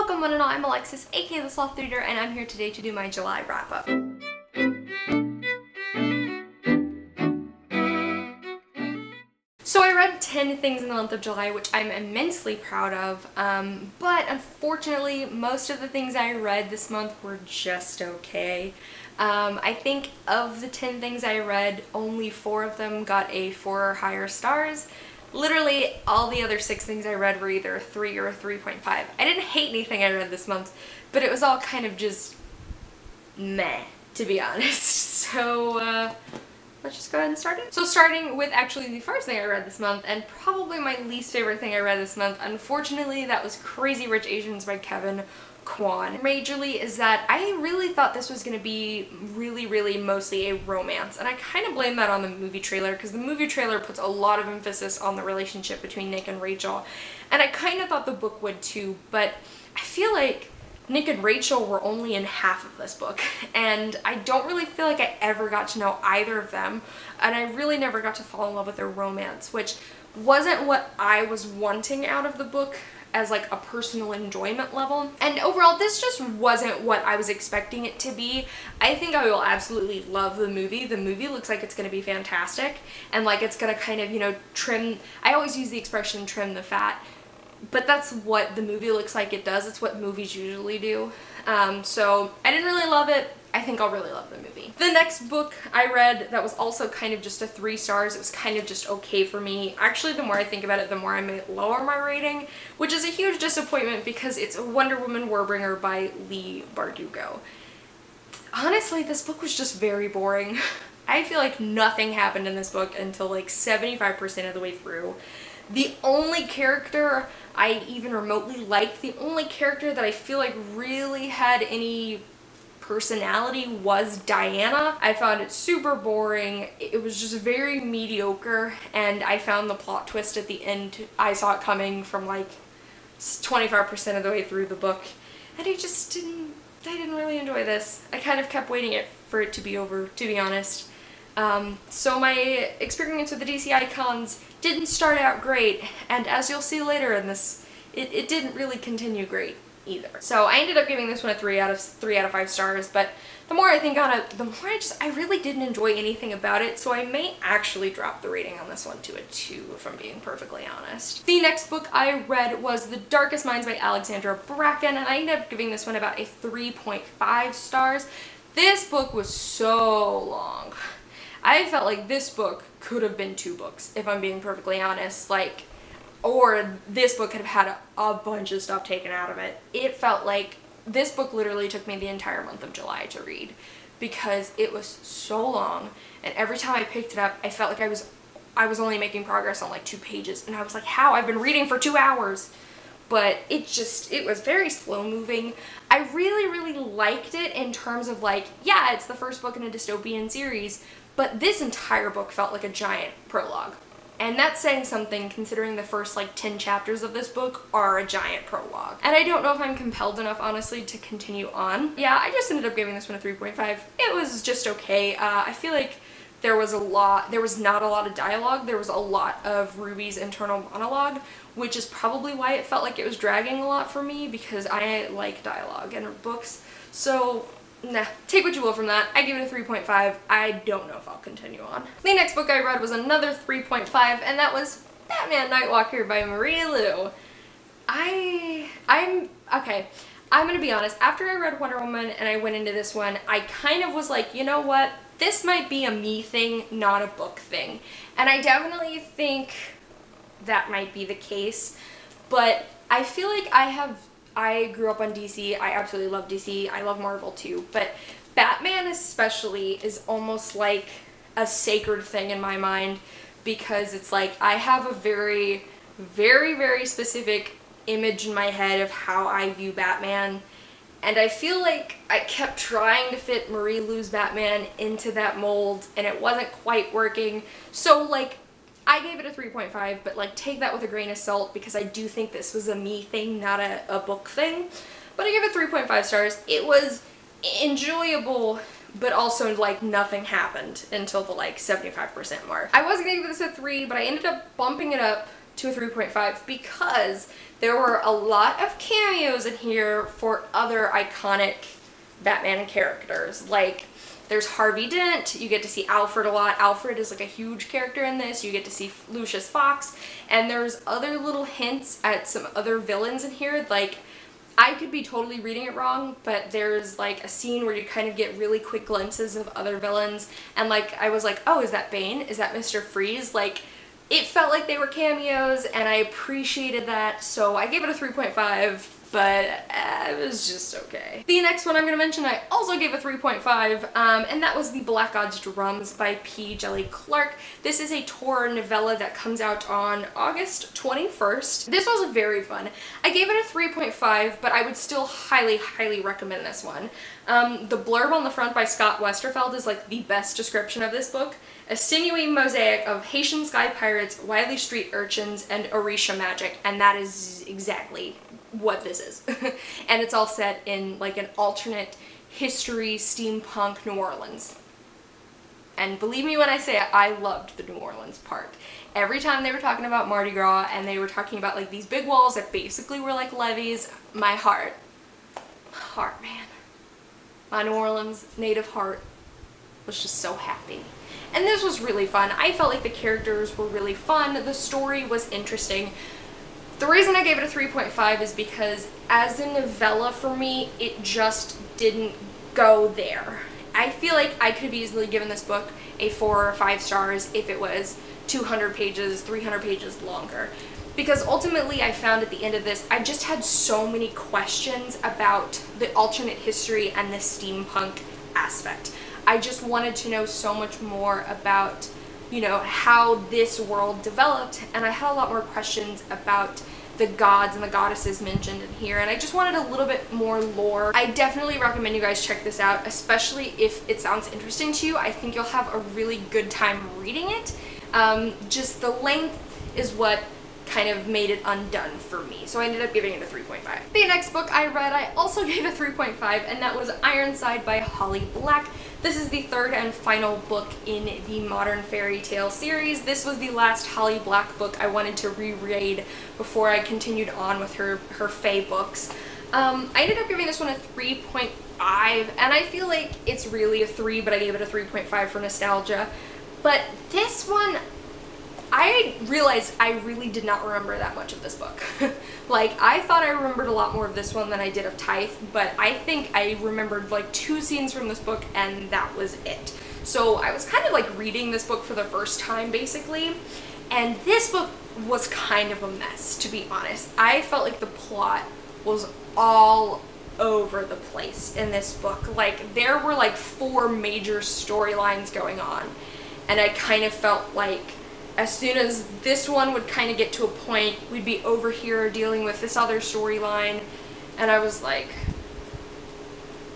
Welcome one and all, I'm Alexis, aka the Sloth Reader, and I'm here today to do my July wrap-up. So I read 10 things in the month of July, which I'm immensely proud of, but unfortunately most of the things I read this month were just okay. I think of the 10 things I read, only 4 of them got a 4 or higher stars. Literally all the other 6 things I read were either a 3 or a 3.5. I didn't hate anything I read this month, but it was all kind of just meh, to be honest. So let's just go ahead and start it. So starting with actually the first thing I read this month, and probably my least favorite thing I read this month, unfortunately, that was Crazy Rich Asians by Kevin Kwan. Majorly is that I really thought this was going to be really mostly a romance, and I kind of blame that on the movie trailer, because the movie trailer puts a lot of emphasis on the relationship between Nick and Rachel, and I kind of thought the book would too, but I feel like Nick and Rachel were only in half of this book, and I don't really feel like I ever got to know either of them, and I really never got to fall in love with their romance, which wasn't what I was wanting out of the book as like a personal enjoyment level. And overall, this just wasn't what I was expecting it to be. I think I will absolutely love the movie. The movie looks like it's going to be fantastic, and like it's going to kind of, you know, trim, I always use the expression trim the fat, but that's what the movie looks like it does. It's what movies usually do. So I didn't really love it. I think I'll really love the movie. The next book I read that was also kind of just a 3 stars, it was kind of just okay for me. Actually, the more I think about it, the more I may lower my rating, which is a huge disappointment because it's Wonder Woman Warbringer by Leigh Bardugo. Honestly, this book was just very boring. I feel like nothing happened in this book until like 75% of the way through. The only character I even remotely liked, the only character that I feel like really had any personality was Diana. I found it super boring. It was just very mediocre, and I found the plot twist at the end, I saw it coming from like 25% of the way through the book, and I didn't really enjoy this. I kind of kept waiting for it to be over, to be honest. So my experience with the DC icons didn't start out great, and as you'll see later in this, it didn't really continue great either. So I ended up giving this one a 3 out of 5 stars, but the more I think on it, the more I really didn't enjoy anything about it, so I may actually drop the rating on this one to a 2, if I'm being perfectly honest. The next book I read was The Darkest Minds by Alexandra Bracken, and I ended up giving this one about a 3.5 stars. This book was so long. I felt like this book could have been 2 books, if I'm being perfectly honest. Like, or this book could have had a bunch of stuff taken out of it. It felt like this book literally took me the entire month of July to read because it was so long, and every time I picked it up I felt like I was only making progress on like 2 pages, and I was like, how? I've been reading for 2 hours. But it was very slow moving. I really liked it in terms of like, yeah, it's the first book in a dystopian series, but this entire book felt like a giant prologue. And that's saying something considering the first like 10 chapters of this book are a giant prologue. And I don't know if I'm compelled enough, honestly, to continue on. Yeah, I just ended up giving this one a 3.5. It was just okay. I feel like there was not a lot of dialogue. There was a lot of Ruby's internal monologue, which is probably why it felt like it was dragging a lot for me, because I like dialogue in books. So nah, take what you will from that. I give it a 3.5. I don't know if I'll continue on. The next book I read was another 3.5, and that was Batman Nightwalker by Maria Liu. Okay, I'm gonna be honest, after I read Wonder Woman and I went into this one, I kind of was like, you know what? This might be a me thing, not a book thing. And I definitely think that might be the case, but I feel like I grew up on DC. I absolutely love DC. I love Marvel too, but Batman especially is almost like a sacred thing in my mind, because it's like I have a very specific image in my head of how I view Batman, and I feel like I kept trying to fit Marie Lu's Batman into that mold, and it wasn't quite working. So like, I gave it a 3.5, but like take that with a grain of salt, because I do think this was a me thing, not a book thing. But I gave it 3.5 stars. It was enjoyable, but also like nothing happened until the like 75% mark. I was gonna give this a 3, but I ended up bumping it up to a 3.5 because There were a lot of cameos in here for other iconic Batman characters. Like, there's Harvey Dent, you get to see Alfred a lot. Alfred is like a huge character in this. You get to see Lucius Fox, and there's other little hints at some other villains in here. Like, I could be totally reading it wrong, but there's like a scene where you kind of get really quick glimpses of other villains, and like I was like, oh, is that Bane? Is that Mr. Freeze? Like, it felt like they were cameos, and I appreciated that, so I gave it a 3.5, but it was just okay. The next one I'm going to mention I also gave a 3.5, and that was the Black God's Drums by P. Jelly Clark. This is a Tor novella that comes out on August 21st. This was very fun. I gave it a 3.5, but I would still highly, highly recommend this one. The blurb on the front by Scott Westerfeld is like the best description of this book. A sinewy mosaic of Haitian sky pirates, wily street urchins, and Orisha magic, and that is exactly what this is. And it's all set in like an alternate history steampunk New Orleans. And believe me when I say it, I loved the New Orleans part. Every time they were talking about Mardi Gras and they were talking about like these big walls that basically were like levees, my heart, man, my New Orleans native heart was just so happy. And this was really fun. I felt like the characters were really fun. The story was interesting. The reason I gave it a 3.5 is because as a novella for me, it just didn't go there. I feel like I could have easily given this book a 4 or 5 stars if it was 200 pages, 300 pages longer. Because ultimately I found at the end of this, I just had so many questions about the alternate history and the steampunk aspect. I just wanted to know so much more about, you know, how this world developed, and I had a lot more questions about the gods and the goddesses mentioned in here, and I just wanted a little bit more lore. I definitely recommend you guys check this out, especially if it sounds interesting to you. I think you'll have a really good time reading it. Just the length is what kind of made it undone for me, so I ended up giving it a 3.5. The next book I read, I also gave a 3.5, and that was Ironside by Holly Black. This is the third and final book in the Modern Fairy Tale series. This was the last Holly Black book I wanted to reread before I continued on with her Fae books. I ended up giving this one a 3.5, and I feel like it's really a 3, but I gave it a 3.5 for nostalgia. But this one, I realized I really did not remember that much of this book. Like, I thought I remembered a lot more of this one than I did of Tithe, but I think I remembered like 2 scenes from this book and that was it. So I was kind of like reading this book for the first time basically, and this book was kind of a mess, to be honest. I felt like the plot was all over the place in this book. Like, there were like 4 major storylines going on, and I kind of felt like as soon as this one would kind of get to a point, we'd be over here dealing with this other storyline, and I was like,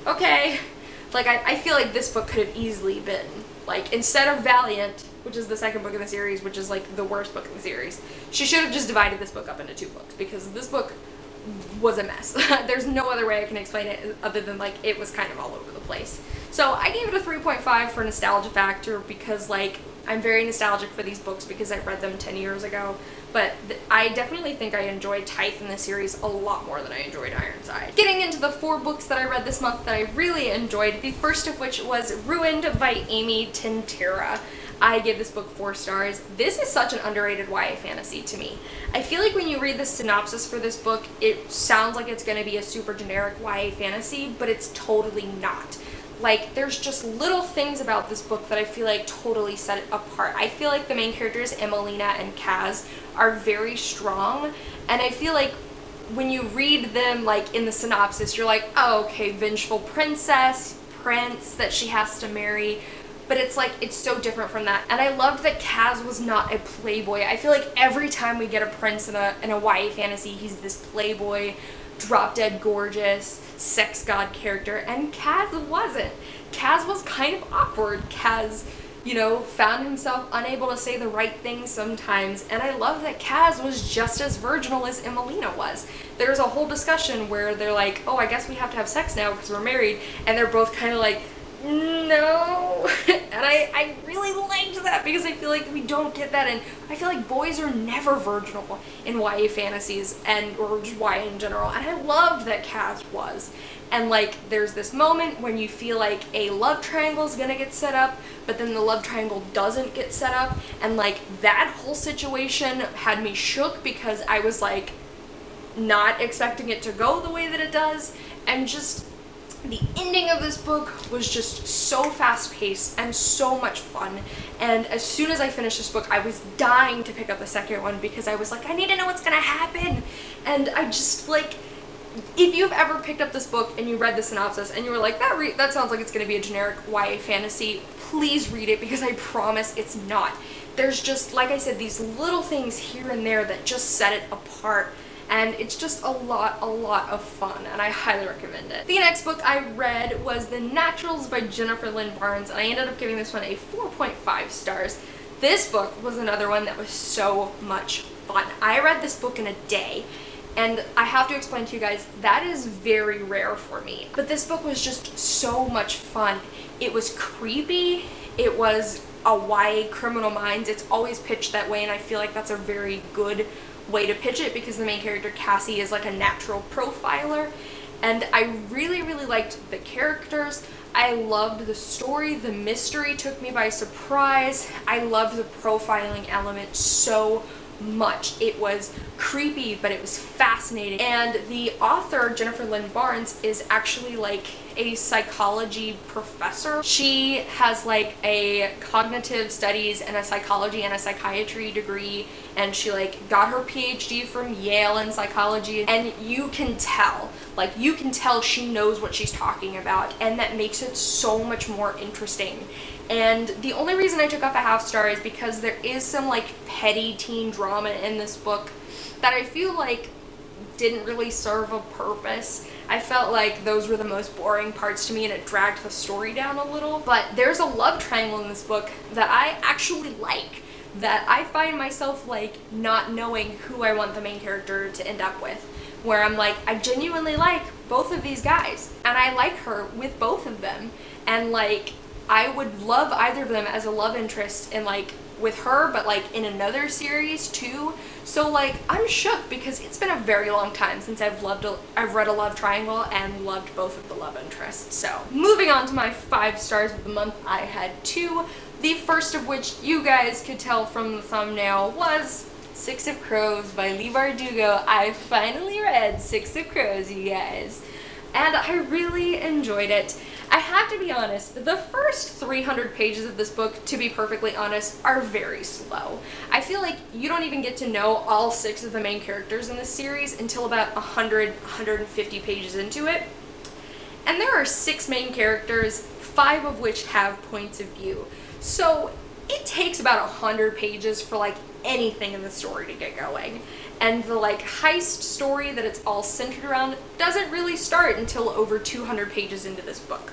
okay. Like, I feel like this book could have easily been, like, instead of Valiant, which is the second book in the series, which is like the worst book in the series, she should have just divided this book up into 2 books, because this book was a mess. There's no other way I can explain it other than like it was kind of all over the place. So I gave it a 3.5 for nostalgia factor, because like I'm very nostalgic for these books because I read them 10 years ago, but I definitely think I enjoyed Tithe in the series a lot more than I enjoyed Ironside. Getting into the 4 books that I read this month that I really enjoyed, the first of which was Ruined by Amy Tintera. I give this book 4 stars. This is such an underrated YA fantasy to me. I feel like when you read the synopsis for this book, it sounds like it's going to be a super generic YA fantasy, but it's totally not. Like, there's just little things about this book that I feel like totally set it apart. I feel like the main characters, Emelina and Kaz, are very strong, and I feel like when you read them, like, in the synopsis, you're like, oh, okay, vengeful prince that she has to marry, but it's like, it's so different from that. And I loved that Kaz was not a playboy. I feel like every time we get a prince in a YA fantasy, he's this playboy, drop-dead gorgeous, sex god character, and Kaz wasn't. Kaz was kind of awkward. Kaz, you know, found himself unable to say the right thing sometimes, and I love that Kaz was just as virginal as Emelina was. There's a whole discussion where they're like, oh, I guess we have to have sex now because we're married, and they're both kind of like, No. And I really liked that because I feel like we don't get that, and I feel like boys are never virginal in YA fantasies or just YA in general, and I loved that Cass was. And like there's this moment when you feel like a love triangle is gonna get set up, but then the love triangle doesn't get set up, and like that whole situation had me shook because I was like not expecting it to go the way that it does, and just the ending of this book was just so fast-paced and so much fun. And as soon as I finished this book, I was dying to pick up the second one because I was like, I need to know what's gonna happen. And I just like, if you've ever picked up this book and you read the synopsis and you were like, that sounds like it's gonna be a generic YA fantasy, please read it because I promise it's not. There's just, like I said, these little things here and there that just set it apart. And it's just a lot of fun, and I highly recommend it. The next book I read was The Naturals by Jennifer Lynn Barnes, and I ended up giving this one a 4.5 stars. This book was another one that was so much fun. I read this book in a day, and I have to explain to you guys, that is very rare for me. But this book was just so much fun. It was creepy, it was a YA Criminal Minds. It's always pitched that way, and I feel like that's a very good way to pitch it because the main character Cassie is like a natural profiler, and I really liked the characters. I loved the story. The mystery took me by surprise. I loved the profiling element so much. It was creepy, but it was fascinating. And the author, Jennifer Lynn Barnes, is actually like a psychology professor. She has like a cognitive studies and a psychology and a psychiatry degree, and she like got her PhD from Yale in psychology, and you can tell she knows what she's talking about, and that makes it so much more interesting. And the only reason I took off a half star is because there is some like petty teen drama in this book that I feel like didn't really serve a purpose. I felt like those were the most boring parts to me, and it dragged the story down a little. But there's a love triangle in this book that I actually like, that I find myself like not knowing who I want the main character to end up with, where I'm like, I genuinely like both of these guys, and I like her with both of them, and like I would love either of them as a love interest in like with her, but like in another series too. So like I'm shook because it's been a very long time since I've read a love triangle and loved both of the love interests. So moving on to my 5 stars of the month, I had 2. The first of which you guys could tell from the thumbnail was Six of Crows by Leigh Bardugo. I finally read Six of Crows, you guys, and I really enjoyed it. I have to be honest, the first 300 pages of this book, to be perfectly honest, are very slow. I feel like you don't even get to know all 6 of the main characters in this series until about 150 pages into it. And there are 6 main characters, 5 of which have points of view. So it takes about 100 pages for like anything in the story to get going. And the like heist story that it's all centered around doesn't really start until over 200 pages into this book.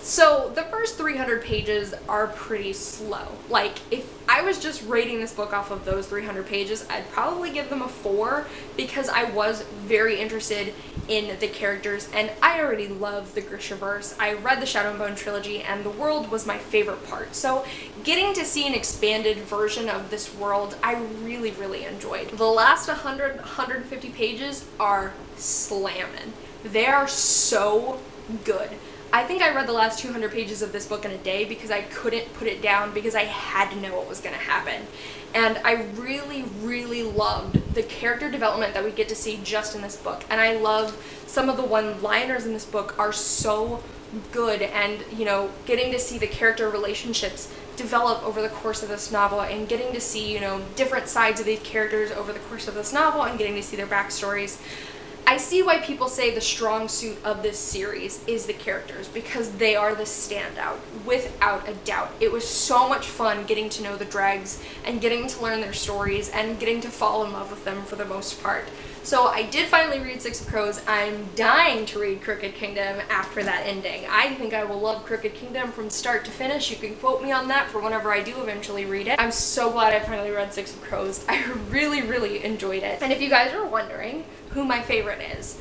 So the first 300 pages are pretty slow. Like if I was just rating this book off of those 300 pages, I'd probably give them a 4 because I was very interested in the characters, and I already love the Grishaverse. I read the Shadow and Bone trilogy, and the world was my favorite part. So getting to see an expanded version of this world, I really enjoyed. The last 150 pages are slamming. They are so good. I think I read the last 200 pages of this book in a day because I couldn't put it down because I had to know what was going to happen. And I really loved the character development that we get to see just in this book. And I love some of the one-liners in this book are so good, and you know, getting to see the character relationships develop over the course of this novel, and getting to see, you know, different sides of these characters over the course of this novel, and getting to see their backstories. I see why people say the strong suit of this series is the characters, because they are the standout, without a doubt. It was so much fun getting to know the Dregs, and getting to learn their stories, and getting to fall in love with them for the most part. So I did finally read Six of Crows. I'm dying to read Crooked Kingdom after that ending. I think I will love Crooked Kingdom from start to finish. You can quote me on that for whenever I do eventually read it. I'm so glad I finally read Six of Crows. I really enjoyed it. And if you guys are wondering who my favorite is.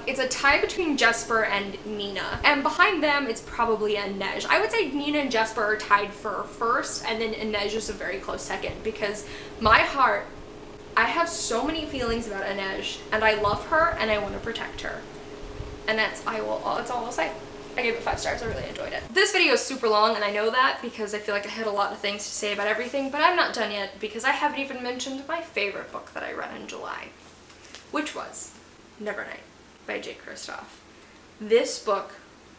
It's a tie between Jesper and Nina, and behind them it's probably Inej. I would say Nina and Jesper are tied for first, and then Inej is a very close second, because my heart, I have so many feelings about Inej, and I love her and I want to protect her. And that's all I'll say. I gave it 5 stars. I really enjoyed it. This video is super long, and I know that because I feel like I had a lot of things to say about everything, but I'm not done yet because I haven't even mentioned my favorite book that I read in July, which was Nevernight by J. Kristoff. This book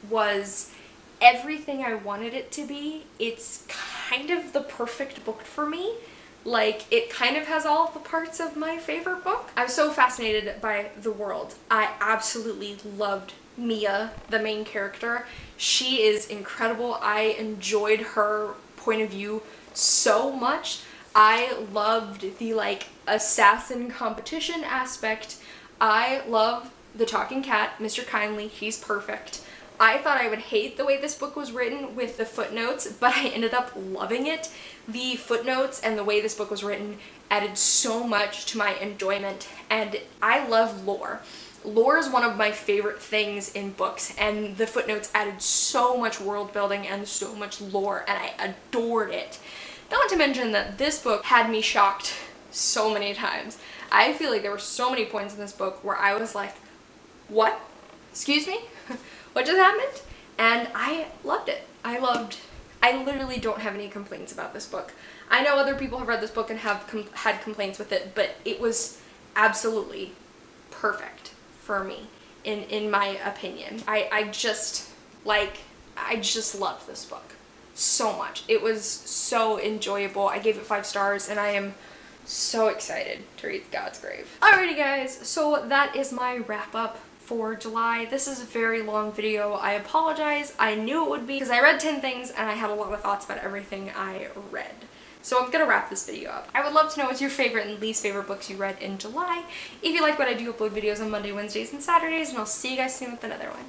was everything I wanted it to be. It's kind of the perfect book for me. Like, it kind of has all the parts of my favorite book. I was so fascinated by the world. I absolutely loved Mia, the main character. She is incredible. I enjoyed her point of view so much. I loved the, like, assassin competition aspect. I love the talking cat, Mr. Kindly. He's perfect. I thought I would hate the way this book was written with the footnotes, but I ended up loving it. The footnotes and the way this book was written added so much to my enjoyment, and I love lore. Lore is one of my favorite things in books, and the footnotes added so much world building and so much lore, and I adored it. Not to mention that this book had me shocked so many times. I feel like there were so many points in this book where I was like, what? Excuse me? What just happened? And I loved it. I literally don't have any complaints about this book. I know other people have read this book and have had complaints with it, but it was absolutely perfect for me, in my opinion. I just loved this book so much. It was so enjoyable. I gave it 5 stars, and I am so excited to read God's Grave. Alrighty guys, so that is my wrap up for July. This is a very long video. I apologize. I knew it would be because I read 10 things and I had a lot of thoughts about everything I read. So I'm gonna wrap this video up. I would love to know what's your favorite and least favorite books you read in July. If you like what I do, upload videos on Monday, Wednesdays, and Saturdays, and I'll see you guys soon with another one.